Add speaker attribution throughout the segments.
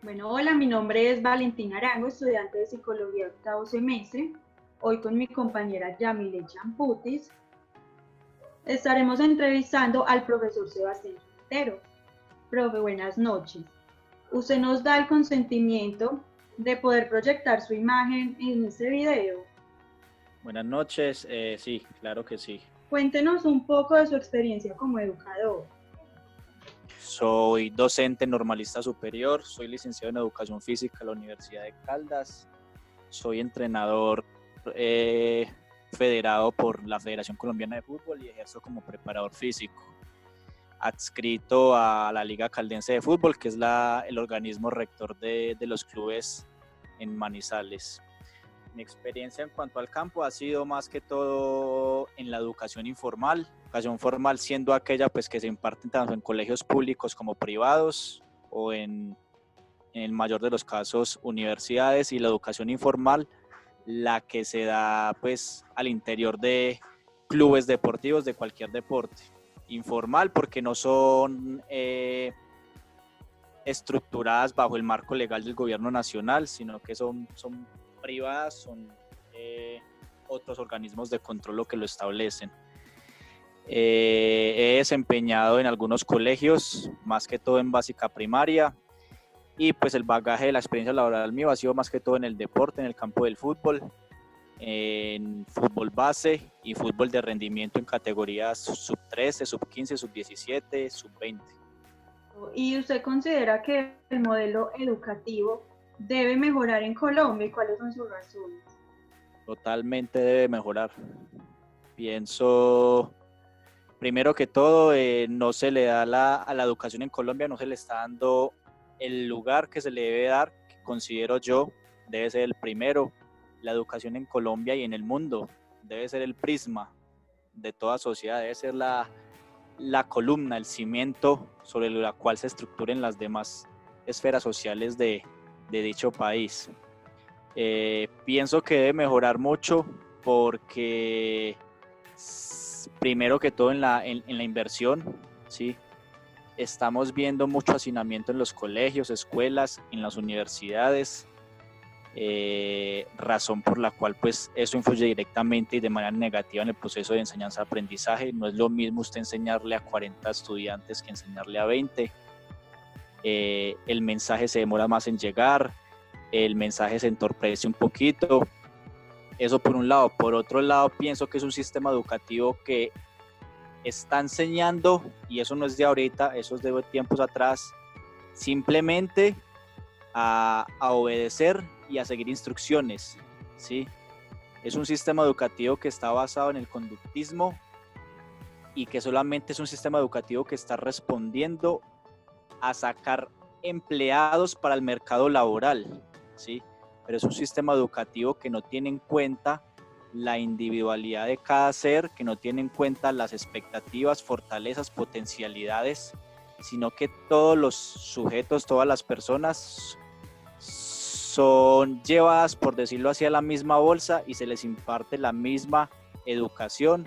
Speaker 1: Bueno, hola, mi nombre es Valentina Arango, estudiante de Psicología octavo semestre. Hoy con mi compañera Yamile Champutis estaremos entrevistando al profesor Sebastián Quintero. Profe, buenas noches. Usted nos da el consentimiento de poder proyectar su imagen en este video.
Speaker 2: Buenas noches, sí, claro que sí.
Speaker 1: Cuéntenos un poco de su experiencia como educador.
Speaker 2: Soy docente normalista superior, soy licenciado en Educación Física en la Universidad de Caldas, soy entrenador federado por la Federación Colombiana de Fútbol y ejerzo como preparador físico, adscrito a la Liga Caldense de Fútbol, que es el organismo rector de los clubes en Manizales. Mi experiencia en cuanto al campo ha sido más que todo en la educación informal. Educación formal siendo aquella pues, que se imparte tanto en colegios públicos como privados o en el mayor de los casos universidades, y la educación informal la que se da pues al interior de clubes deportivos de cualquier deporte. Informal porque no son estructuradas bajo el marco legal del gobierno nacional, sino que son privadas, son otros organismos de control lo que lo establecen. He desempeñado en algunos colegios, más que todo en básica primaria, y pues el bagaje de la experiencia laboral mío ha sido más que todo en el deporte, en el campo del fútbol, en fútbol base y fútbol de rendimiento en categorías sub 13, sub 15, sub 17, sub 20.
Speaker 1: ¿Y usted considera que el modelo educativo debe mejorar en Colombia y cuáles son sus razones?
Speaker 2: Totalmente debe mejorar. Pienso, primero que todo, no se le da a la educación en Colombia, no se le está dando el lugar que se le debe dar, que considero yo debe ser el primero. La educación en Colombia y en el mundo debe ser el prisma de toda sociedad, debe ser la columna, el cimiento sobre la cual se estructuren las demás esferas sociales de dicho país. Pienso que debe mejorar mucho porque primero que todo en la inversión, ¿sí? Estamos viendo mucho hacinamiento en los colegios, escuelas, en las universidades, razón por la cual pues eso influye directamente y de manera negativa en el proceso de enseñanza-aprendizaje. No es lo mismo usted enseñarle a 40 estudiantes que enseñarle a 20. El mensaje se demora más en llegar, el mensaje se entorpece un poquito. Eso por un lado. Por otro lado, pienso que es un sistema educativo que está enseñando, y eso no es de ahorita, eso es de tiempos atrás, simplemente a obedecer y a seguir instrucciones, ¿sí? Es un sistema educativo que está basado en el conductismo y que solamente es un sistema educativo que está respondiendo a sacar empleados para el mercado laboral, ¿sí? Pero es un sistema educativo que no tiene en cuenta la individualidad de cada ser, que no tiene en cuenta las expectativas, fortalezas, potencialidades, sino que todos los sujetos, todas las personas son llevadas, por decirlo así, a la misma bolsa y se les imparte la misma educación.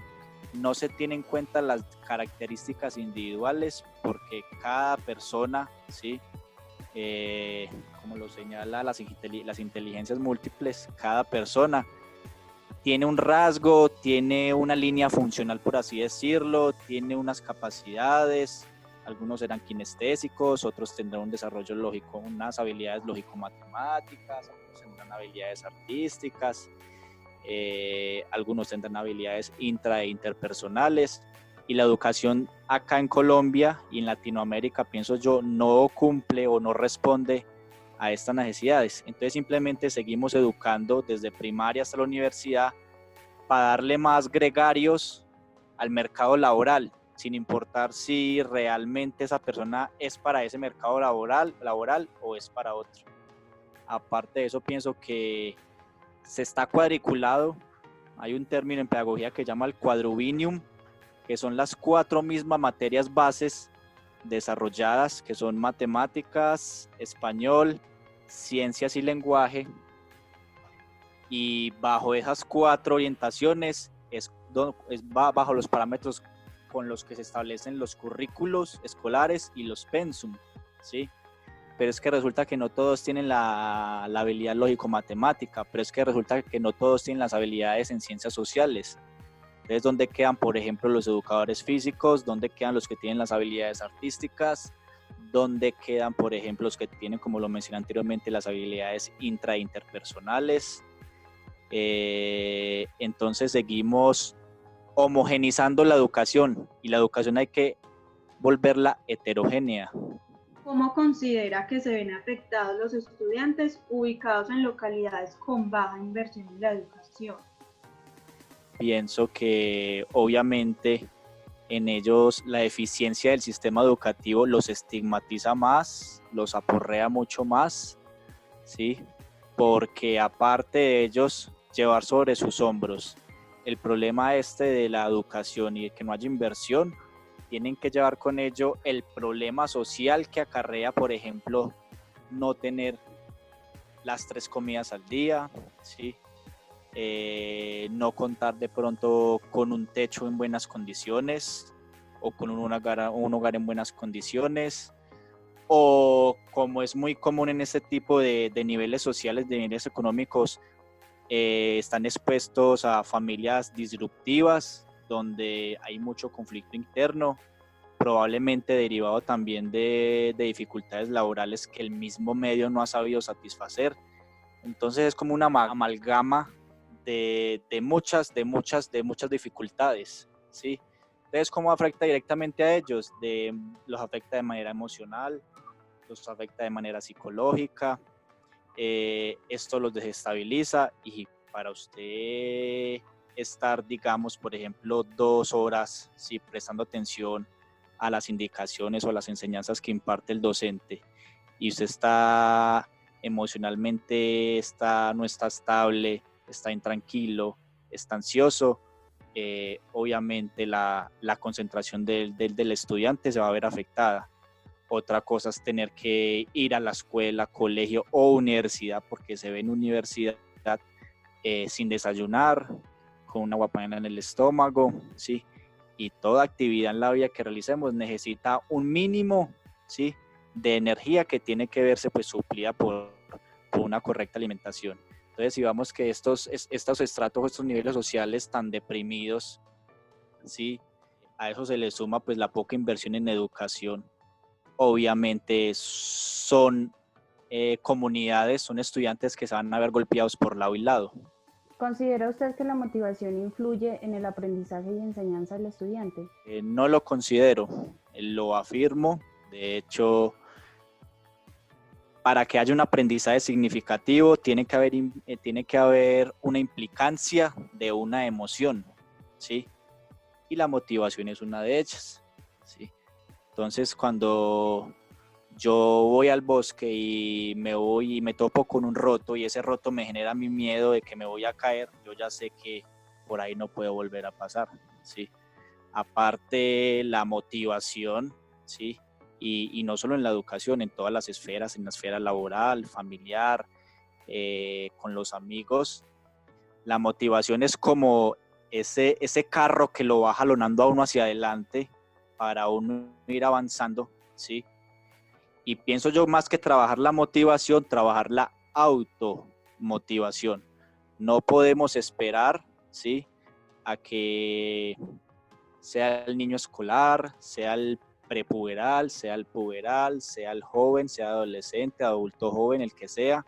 Speaker 2: No se tienen en cuenta las características individuales porque cada persona, ¿sí? Como lo señala las inteligencias múltiples, cada persona tiene un rasgo, tiene una línea funcional, por así decirlo, tiene unas capacidades, algunos serán kinestésicos, otros tendrán un desarrollo lógico, unas habilidades lógico-matemáticas, algunos tendrán habilidades artísticas, algunos tendrán habilidades intra e interpersonales, y la educación acá en Colombia y en Latinoamérica, pienso yo, no cumple o no responde a estas necesidades. Entonces simplemente seguimos educando desde primaria hasta la universidad para darle más gregarios al mercado laboral, sin importar si realmente esa persona es para ese mercado laboral o es para otro. Aparte de eso, pienso que se está cuadriculado. Hay un término en pedagogía que llama el quadrubinium, que son las 4 mismas materias bases desarrolladas, que son matemáticas, español, ciencias y lenguaje, y bajo esas 4 orientaciones va bajo los parámetros con los que se establecen los currículos escolares y los pensum, ¿sí? pero es que resulta que no todos tienen la habilidad lógico-matemática, pero es que resulta que no todos tienen las habilidades en ciencias sociales. Entonces, ¿dónde quedan, por ejemplo, los educadores físicos? ¿Dónde quedan los que tienen las habilidades artísticas? ¿Dónde quedan, por ejemplo, los que tienen, como lo mencioné anteriormente, las habilidades intra e interpersonales? Entonces seguimos homogenizando la educación, y la educación hay que volverla heterogénea.
Speaker 1: ¿Cómo considera que se ven afectados los estudiantes ubicados en localidades con baja inversión en la educación?
Speaker 2: Pienso que obviamente en ellos la eficiencia del sistema educativo los estigmatiza más, los aporrea mucho más, ¿sí? Porque aparte de ellos llevar sobre sus hombros el problema de la educación y de que no haya inversión, tienen que llevar con ello el problema social que acarrea, por ejemplo, no tener las 3 comidas al día, ¿sí? No contar de pronto con un techo en buenas condiciones o con un hogar en buenas condiciones, o como es muy común en este tipo de niveles sociales, de niveles económicos, están expuestos a familias disruptivas donde hay mucho conflicto interno, probablemente derivado también de dificultades laborales que el mismo medio no ha sabido satisfacer. Entonces es como una amalgama de muchas dificultades, ¿sí? Entonces, ¿cómo afecta directamente a ellos? Los afecta de manera emocional, los afecta de manera psicológica, esto los desestabiliza, y para usted estar, digamos, por ejemplo, 2 horas, ¿sí?, prestando atención a las indicaciones o a las enseñanzas que imparte el docente, y usted está emocionalmente, no está estable, está intranquilo, está ansioso, obviamente la concentración del estudiante se va a ver afectada. Otra cosa es tener que ir a la escuela, colegio o universidad, porque se ve en universidad sin desayunar, con una guapanela en el estómago, ¿sí? Y toda actividad en la vida que realicemos necesita un mínimo, ¿sí?, de energía que tiene que verse pues suplida por una correcta alimentación. Entonces, si vamos que estos estratos, estos niveles sociales tan deprimidos, ¿sí?, a eso se le suma pues la poca inversión en educación, obviamente son comunidades, son estudiantes que se van a ver golpeados por lado y lado.
Speaker 3: ¿Considera usted que la motivación influye en el aprendizaje y enseñanza del estudiante?
Speaker 2: No lo considero, lo afirmo. De hecho, para que haya un aprendizaje significativo tiene que haber una implicancia de una emoción, ¿sí? Y la motivación es una de ellas, ¿sí? Entonces, cuando yo voy al bosque y me topo con un roto, y ese roto me genera mi miedo de que me voy a caer, yo ya sé que por ahí no puedo volver a pasar, ¿sí? Aparte, la motivación, ¿sí? Y no solo en la educación, en todas las esferas, en la esfera laboral, familiar, con los amigos. La motivación es como ese carro que lo va jalonando a uno hacia adelante para uno ir avanzando, ¿sí? Y pienso yo, más que trabajar la motivación, trabajar la automotivación. No podemos esperar, ¿sí?, a que sea el niño escolar, sea el prepuberal, sea el puberal, sea el joven, sea adolescente, adulto joven, el que sea,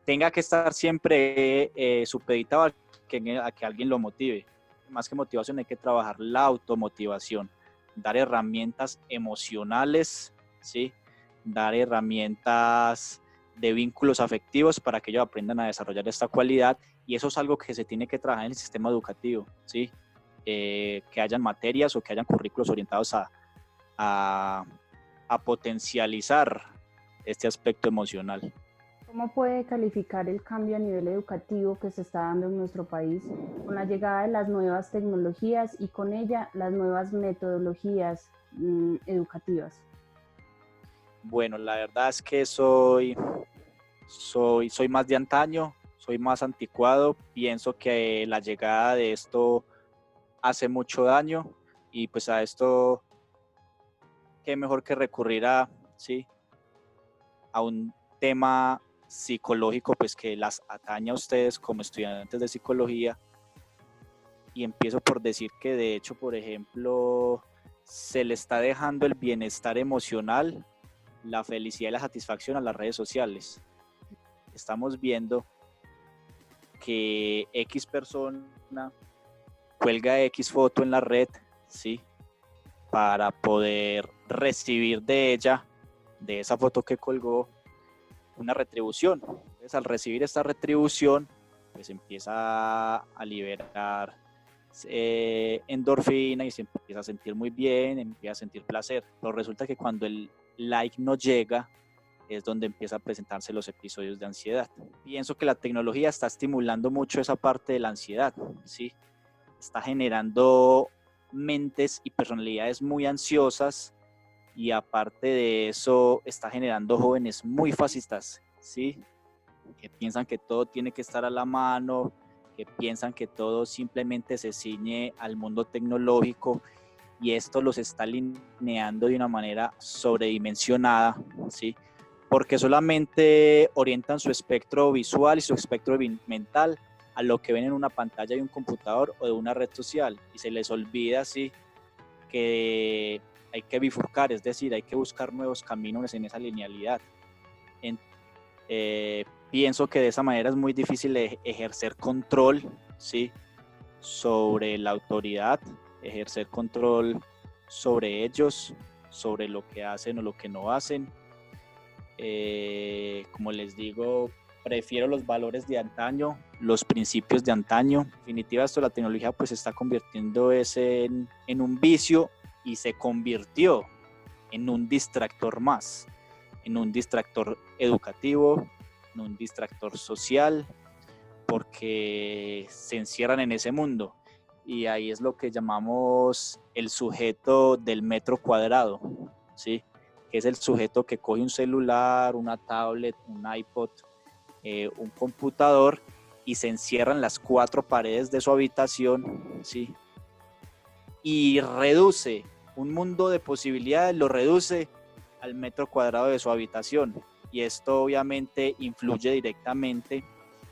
Speaker 2: tenga que estar siempre supeditado a que alguien lo motive. Más que motivación, hay que trabajar la automotivación, dar herramientas emocionales, ¿sí?, dar herramientas de vínculos afectivos para que ellos aprendan a desarrollar esta cualidad, y eso es algo que se tiene que trabajar en el sistema educativo, ¿sí? Que hayan materias o que hayan currículos orientados a potencializar este aspecto emocional.
Speaker 3: ¿Cómo puede calificar el cambio a nivel educativo que se está dando en nuestro país con la llegada de las nuevas tecnologías y con ella las nuevas metodologías educativas?
Speaker 2: Bueno, la verdad es que soy más de antaño, soy más anticuado. Pienso que la llegada de esto hace mucho daño, y pues a esto, qué mejor que recurrir ¿sí?, a un tema psicológico, pues que las atañe a ustedes como estudiantes de psicología, y empiezo por decir que de hecho, por ejemplo, se le está dejando el bienestar emocional, la felicidad y la satisfacción a las redes sociales. Estamos viendo que X persona cuelga X foto en la red, ¿sí?, para poder recibir de ella, de esa foto que colgó, una retribución. Entonces, al recibir esta retribución, pues empieza a liberar endorfina y se empieza a sentir muy bien, empieza a sentir placer. Pero resulta que cuando el like no llega, es donde empieza a presentarse los episodios de ansiedad. Pienso que la tecnología está estimulando mucho esa parte de la ansiedad, ¿sí? Está generando mentes y personalidades muy ansiosas, y aparte de eso está generando jóvenes muy fascistas, ¿sí?, que piensan que todo tiene que estar a la mano, que piensan que todo simplemente se ciñe al mundo tecnológico, y esto los está alineando de una manera sobredimensionada, ¿sí?, porque solamente orientan su espectro visual y su espectro mental a lo que ven en una pantalla de un computador o de una red social, y se les olvida, sí, que hay que bifurcar, es decir, hay que buscar nuevos caminos en esa linealidad. Pienso que de esa manera es muy difícil ejercer control, ¿sí?, sobre la autoridad, ejercer control sobre ellos, sobre lo que hacen o lo que no hacen. Como les digo, prefiero los valores de antaño, los principios de antaño. En definitiva, esto de la tecnología pues se está convirtiendo en un vicio, y se convirtió en un distractor más, en un distractor educativo, en un distractor social, porque se encierran en ese mundo, y ahí es lo que llamamos el sujeto del metro cuadrado, ¿sí?, que es el sujeto que coge un celular, una tablet, un iPod, un computador, y se encierra en las 4 paredes de su habitación, ¿sí?, y reduce un mundo de posibilidades, lo reduce al metro cuadrado de su habitación, y esto obviamente influye directamente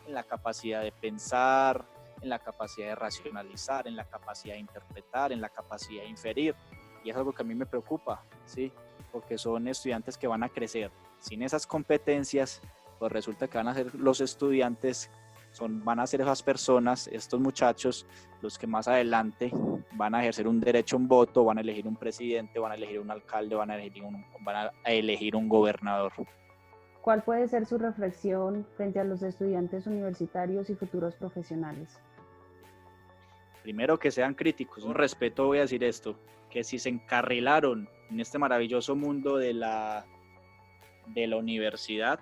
Speaker 2: en la capacidad de pensar, en la capacidad de racionalizar, en la capacidad de interpretar, en la capacidad de inferir, y es algo que a mí me preocupa, ¿sí?, porque son estudiantes que van a crecer sin esas competencias. Pues resulta que van a ser los estudiantes, van a ser esas personas, estos muchachos, los que más adelante van a ejercer un derecho a un voto, van a elegir un presidente, van a elegir un alcalde, van a elegir un gobernador.
Speaker 3: ¿Cuál puede ser su reflexión frente a los estudiantes universitarios y futuros profesionales?
Speaker 2: Primero, que sean críticos. Con respeto voy a decir esto, que si se encarrilaron en este maravilloso mundo de la universidad,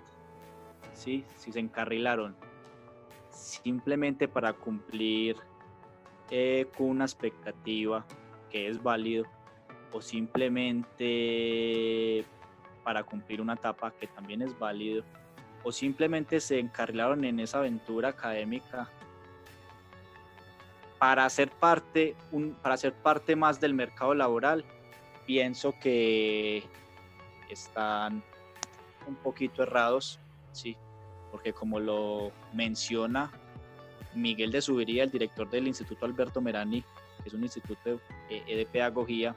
Speaker 2: ¿sí?, si se encarrilaron simplemente para cumplir con una expectativa, que es válido, o simplemente para cumplir una etapa, que también es válido, o simplemente se encarrilaron en esa aventura académica para ser parte más del mercado laboral, pienso que están un poquito errados, sí, porque como lo menciona Miguel de Subiría, el director del Instituto Alberto Merani, que es un instituto de pedagogía,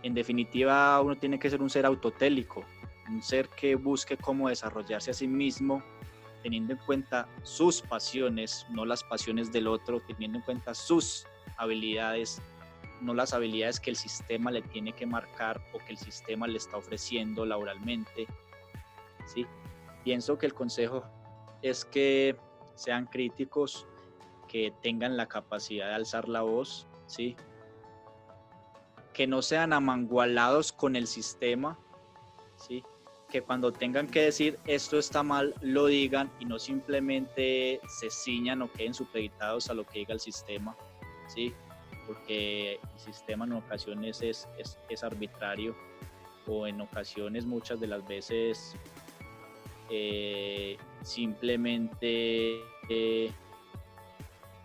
Speaker 2: en definitiva uno tiene que ser un ser autotélico, un ser que busque cómo desarrollarse a sí mismo, teniendo en cuenta sus pasiones, no las pasiones del otro, teniendo en cuenta sus habilidades, no las habilidades que el sistema le tiene que marcar o que el sistema le está ofreciendo laboralmente, ¿sí? Pienso que el consejo es que sean críticos, que tengan la capacidad de alzar la voz, ¿sí?, que no sean amangualados con el sistema, ¿sí?, que cuando tengan que decir esto está mal, lo digan, y no simplemente se ciñan o queden supeditados a lo que diga el sistema, ¿sí?, porque el sistema en ocasiones es arbitrario, o en ocasiones, muchas de las veces, simplemente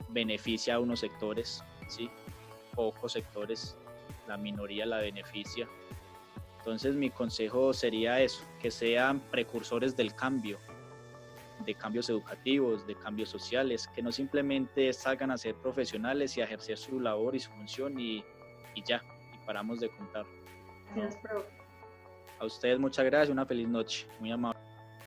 Speaker 2: beneficia a unos sectores, ¿sí?, pocos sectores, la minoría la beneficia. Entonces mi consejo sería eso, que sean precursores del cambio, de cambios educativos, de cambios sociales, que no simplemente salgan a ser profesionales y a ejercer su labor y su función y ya, y paramos de contar.
Speaker 1: Gracias, profe.
Speaker 2: A ustedes muchas gracias, una feliz noche, muy amable.